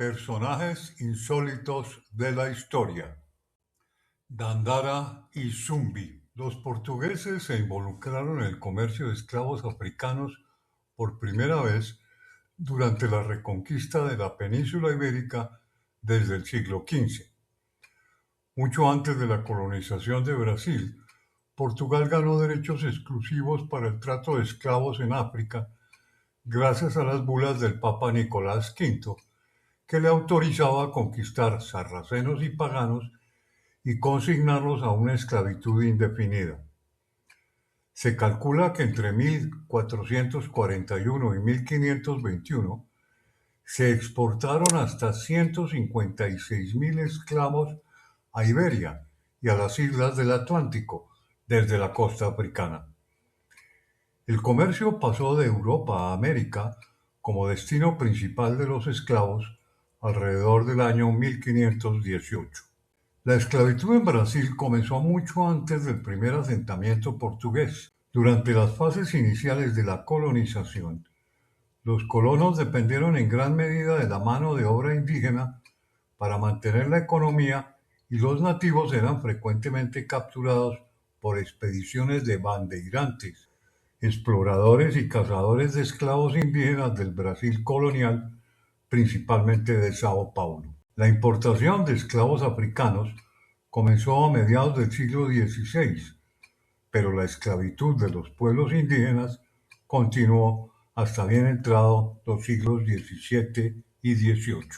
Personajes insólitos de la historia. Dandara y Zumbi. Los portugueses se involucraron en el comercio de esclavos africanos por primera vez durante la reconquista de la península ibérica desde el siglo XV. Mucho antes de la colonización de Brasil, Portugal ganó derechos exclusivos para el trato de esclavos en África gracias a las bulas del Papa Nicolás V, que le autorizaba a conquistar sarracenos y paganos y consignarlos a una esclavitud indefinida. Se calcula que entre 1441 y 1521 se exportaron hasta 156.000 esclavos a Iberia y a las islas del Atlántico desde la costa africana. El comercio pasó de Europa a América como destino principal de los esclavos alrededor del año 1518. La esclavitud en Brasil comenzó mucho antes del primer asentamiento portugués. Durante las fases iniciales de la colonización, los colonos dependieron en gran medida de la mano de obra indígena para mantener la economía y los nativos eran frecuentemente capturados por expediciones de bandeirantes, exploradores y cazadores de esclavos indígenas del Brasil colonial, principalmente de Sao Paulo. La importación de esclavos africanos comenzó a mediados del siglo XVI, pero la esclavitud de los pueblos indígenas continuó hasta bien entrado los siglos XVII y XVIII.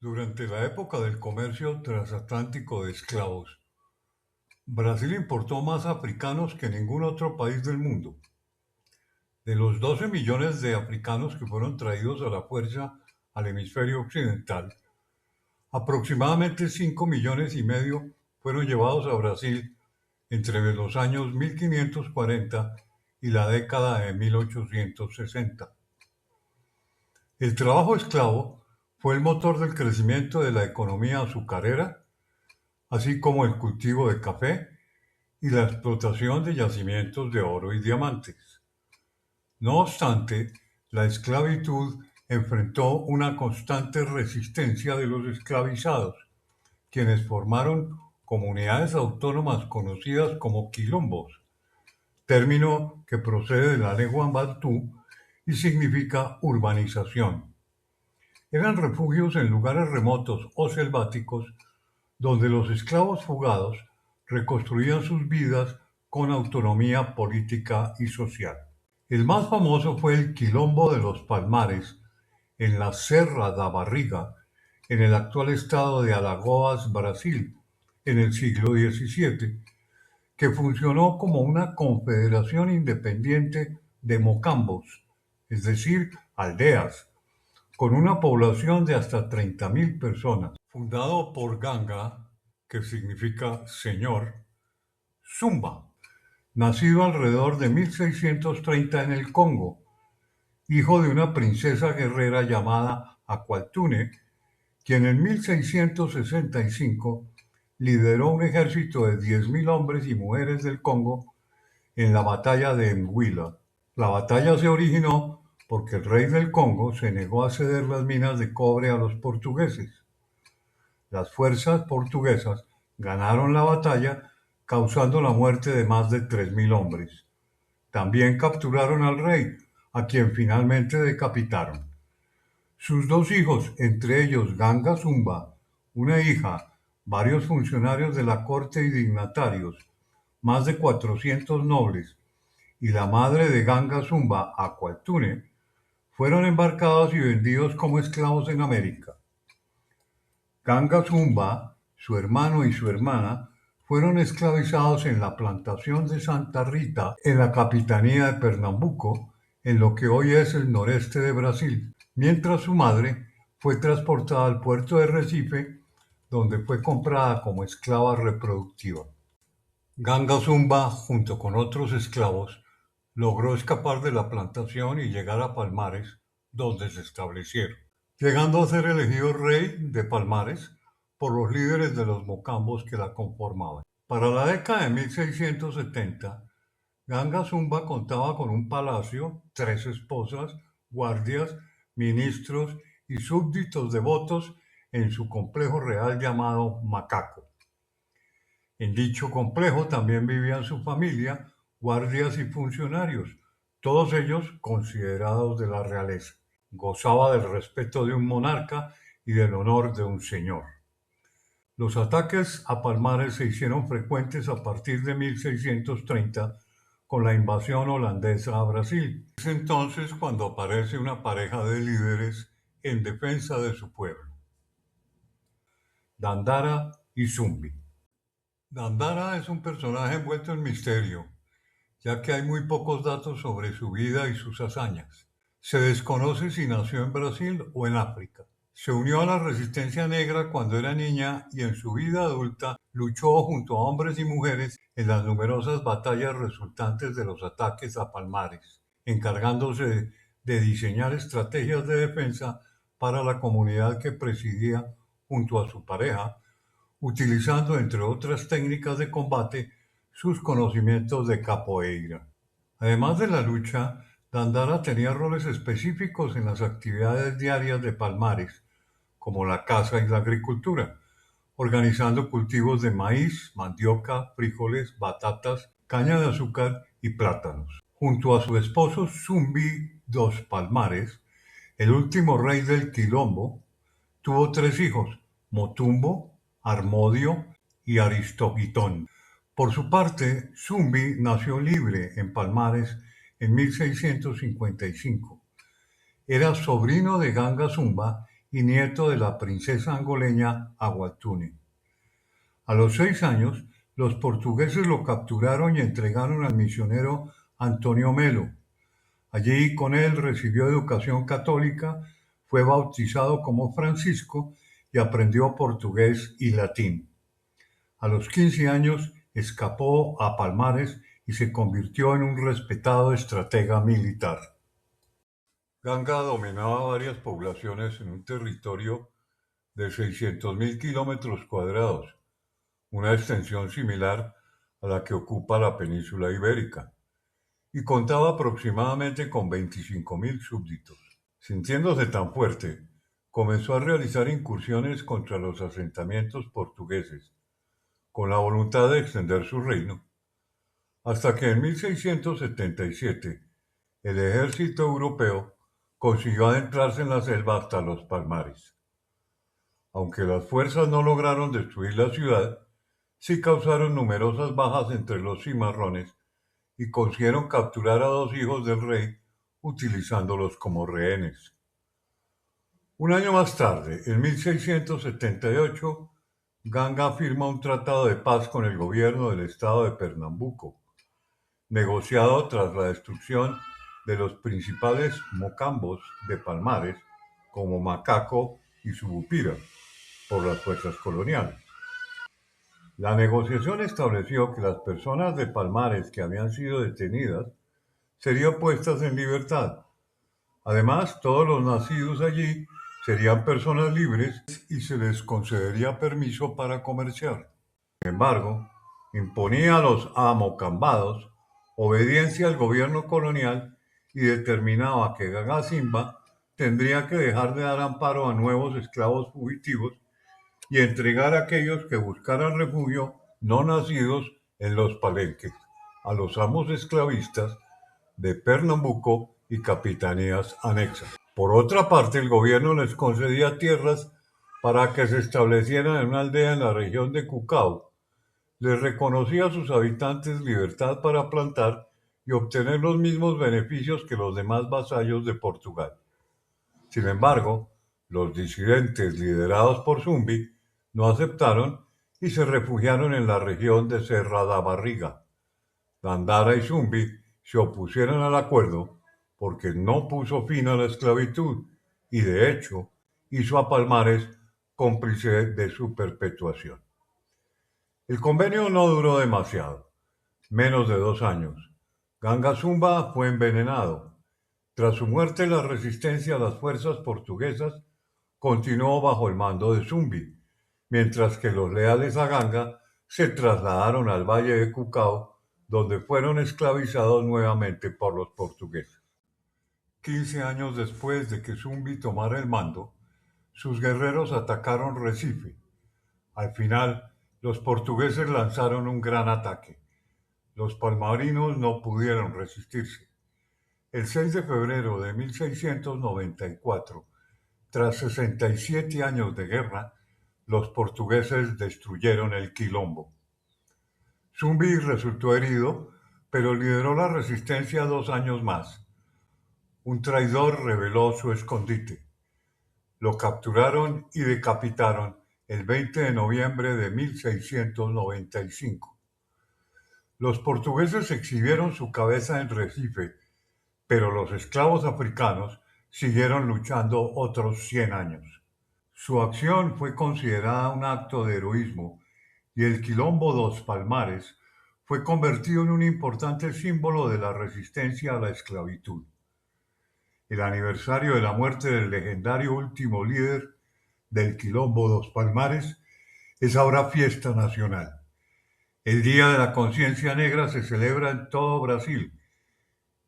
Durante la época del comercio transatlántico de esclavos, Brasil importó más africanos que ningún otro país del mundo. De los 12 millones de africanos que fueron traídos a la fuerza al hemisferio occidental, aproximadamente 5 millones y medio fueron llevados a Brasil entre los años 1540 y la década de 1860. El trabajo esclavo fue el motor del crecimiento de la economía azucarera, así como el cultivo de café y la explotación de yacimientos de oro y diamantes. No obstante, la esclavitud enfrentó una constante resistencia de los esclavizados, quienes formaron comunidades autónomas conocidas como quilombos, término que procede de la lengua bantú y significa urbanización. Eran refugios en lugares remotos o selváticos donde los esclavos fugados reconstruían sus vidas con autonomía política y social. El más famoso fue el Quilombo de los Palmares, en la Serra da Barriga, en el actual estado de Alagoas, Brasil, en el siglo XVII, que funcionó como una confederación independiente de mocambos, es decir, aldeas, con una población de hasta 30.000 personas. Fundado por Ganga, que significa señor, Zumba, nacido alrededor de 1630 en el Congo, hijo de una princesa guerrera llamada Aqualtune, quien en 1665 lideró un ejército de 10.000 hombres y mujeres del Congo en la batalla de Mbuila. La batalla se originó porque el rey del Congo se negó a ceder las minas de cobre a los portugueses. Las fuerzas portuguesas ganaron la batalla, causando la muerte de más de 3.000 hombres. También capturaron al rey, a quien finalmente decapitaron. Sus dos hijos, entre ellos Ganga Zumba, una hija, varios funcionarios de la corte y dignatarios, más de 400 nobles, y la madre de Ganga Zumba, Aqualtune, fueron embarcados y vendidos como esclavos en América. Ganga Zumba, su hermano y su hermana fueron esclavizados en la plantación de Santa Rita, en la capitanía de Pernambuco, en lo que hoy es el noreste de Brasil, mientras su madre fue transportada al puerto de Recife, donde fue comprada como esclava reproductiva. Ganga Zumba, junto con otros esclavos, logró escapar de la plantación y llegar a Palmares, donde se establecieron, llegando a ser elegido rey de Palmares por los líderes de los mocambos que la conformaban. Para la década de 1670, Ganga Zumba contaba con un palacio, 3 esposas, guardias, ministros y súbditos devotos en su complejo real llamado Macaco. En dicho complejo también vivían su familia, guardias y funcionarios, todos ellos considerados de la realeza. Gozaba del respeto de un monarca y del honor de un señor. Los ataques a Palmares se hicieron frecuentes a partir de 1630 con la invasión holandesa a Brasil. Es entonces cuando aparece una pareja de líderes en defensa de su pueblo, Dandara y Zumbi. Dandara es un personaje envuelto en misterio, ya que hay muy pocos datos sobre su vida y sus hazañas. Se desconoce si nació en Brasil o en África. Se unió a la resistencia negra cuando era niña y en su vida adulta luchó junto a hombres y mujeres en las numerosas batallas resultantes de los ataques a Palmares, encargándose de diseñar estrategias de defensa para la comunidad que presidía junto a su pareja, utilizando entre otras técnicas de combate sus conocimientos de capoeira. Además de la lucha, Dandara tenía roles específicos en las actividades diarias de Palmares, como la caza y la agricultura, organizando cultivos de maíz, mandioca, frijoles, batatas, caña de azúcar y plátanos. Junto a su esposo Zumbi dos Palmares, el último rey del Quilombo, tuvo tres hijos: Motumbo, Harmodio y Aristogitón. Por su parte, Zumbi nació libre en Palmares en 1655. Era sobrino de Ganga Zumba y nieto de la princesa angoleña Aguatune. A los 6 años, los portugueses lo capturaron y entregaron al misionero Antonio Melo. Allí con él recibió educación católica, fue bautizado como Francisco y aprendió portugués y latín. A los 15 años escapó a Palmares y se convirtió en un respetado estratega militar. Ganga dominaba varias poblaciones en un territorio de 600.000 kilómetros cuadrados, una extensión similar a la que ocupa la península ibérica, y contaba aproximadamente con 25.000 súbditos. Sintiéndose tan fuerte, comenzó a realizar incursiones contra los asentamientos portugueses, con la voluntad de extender su reino, hasta que en 1677 el ejército europeo consiguió adentrarse en la selva hasta los Palmares. Aunque las fuerzas no lograron destruir la ciudad, sí causaron numerosas bajas entre los cimarrones y consiguieron capturar a dos hijos del rey utilizándolos como rehenes. Un año más tarde, en 1678, Ganga firma un tratado de paz con el gobierno del estado de Pernambuco, negociado tras la destrucción de los principales mocambos de Palmares, como Macaco y Subupira, por las fuerzas coloniales. La negociación estableció que las personas de Palmares que habían sido detenidas serían puestas en libertad. Además, todos los nacidos allí serían personas libres y se les concedería permiso para comerciar. Sin embargo, imponía a los amocambados obediencia al gobierno colonial y determinaba que Ganga Simba tendría que dejar de dar amparo a nuevos esclavos fugitivos y entregar a aquellos que buscaran refugio no nacidos en los palenques a los amos esclavistas de Pernambuco y capitanías anexas. Por otra parte, el gobierno les concedía tierras para que se establecieran en una aldea en la región de Cucao. Les reconocía a sus habitantes libertad para plantar y obtener los mismos beneficios que los demás vasallos de Portugal. Sin embargo, los disidentes liderados por Zumbi no aceptaron y se refugiaron en la región de Serra da Barriga. Dandara y Zumbi se opusieron al acuerdo porque no puso fin a la esclavitud y, de hecho, hizo a Palmares cómplice de su perpetuación. El convenio no duró demasiado, menos de 2 años. Ganga Zumba fue envenenado. Tras su muerte, la resistencia a las fuerzas portuguesas continuó bajo el mando de Zumbi, mientras que los leales a Ganga se trasladaron al valle de Cucao, donde fueron esclavizados nuevamente por los portugueses. 15 años después de que Zumbi tomara el mando, sus guerreros atacaron Recife. Al final, los portugueses lanzaron un gran ataque. Los palmarinos no pudieron resistirse. El 6 de febrero de 1694, tras 67 años de guerra, los portugueses destruyeron el Quilombo. Zumbi resultó herido, pero lideró la resistencia 2 años más. Un traidor reveló su escondite. Lo capturaron y decapitaron el 20 de noviembre de 1695. Los portugueses exhibieron su cabeza en Recife, pero los esclavos africanos siguieron luchando otros 100 años. Su acción fue considerada un acto de heroísmo y el Quilombo dos Palmares fue convertido en un importante símbolo de la resistencia a la esclavitud. El aniversario de la muerte del legendario último líder del Quilombo dos Palmares es ahora fiesta nacional. El Día de la Conciencia Negra se celebra en todo Brasil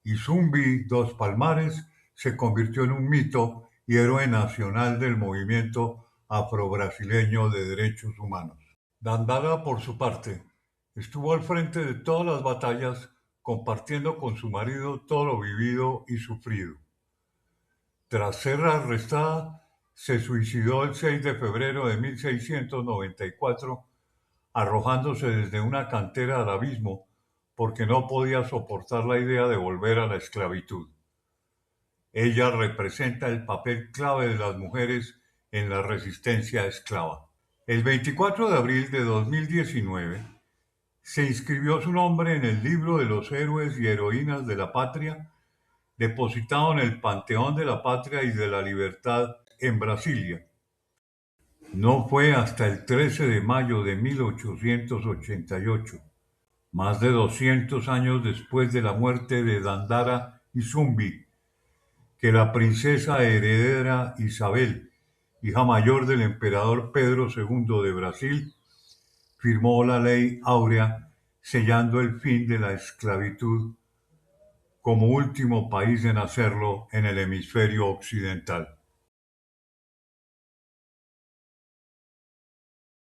y Zumbi dos Palmares se convirtió en un mito y héroe nacional del movimiento afrobrasileño de derechos humanos. Dandara, por su parte, estuvo al frente de todas las batallas, compartiendo con su marido todo lo vivido y sufrido. Tras ser arrestada, se suicidó el 6 de febrero de 1694, arrojándose desde una cantera al abismo porque no podía soportar la idea de volver a la esclavitud. Ella representa el papel clave de las mujeres en la resistencia esclava. El 24 de abril de 2019 se inscribió su nombre en el libro de los héroes y heroínas de la patria, depositado en el Panteón de la Patria y de la Libertad en Brasilia. No fue hasta el 13 de mayo de 1888, más de 200 años después de la muerte de Dandara y Zumbi, que la princesa heredera Isabel, hija mayor del emperador Pedro II de Brasil, firmó la Ley Áurea, sellando el fin de la esclavitud como último país en hacerlo en el hemisferio occidental.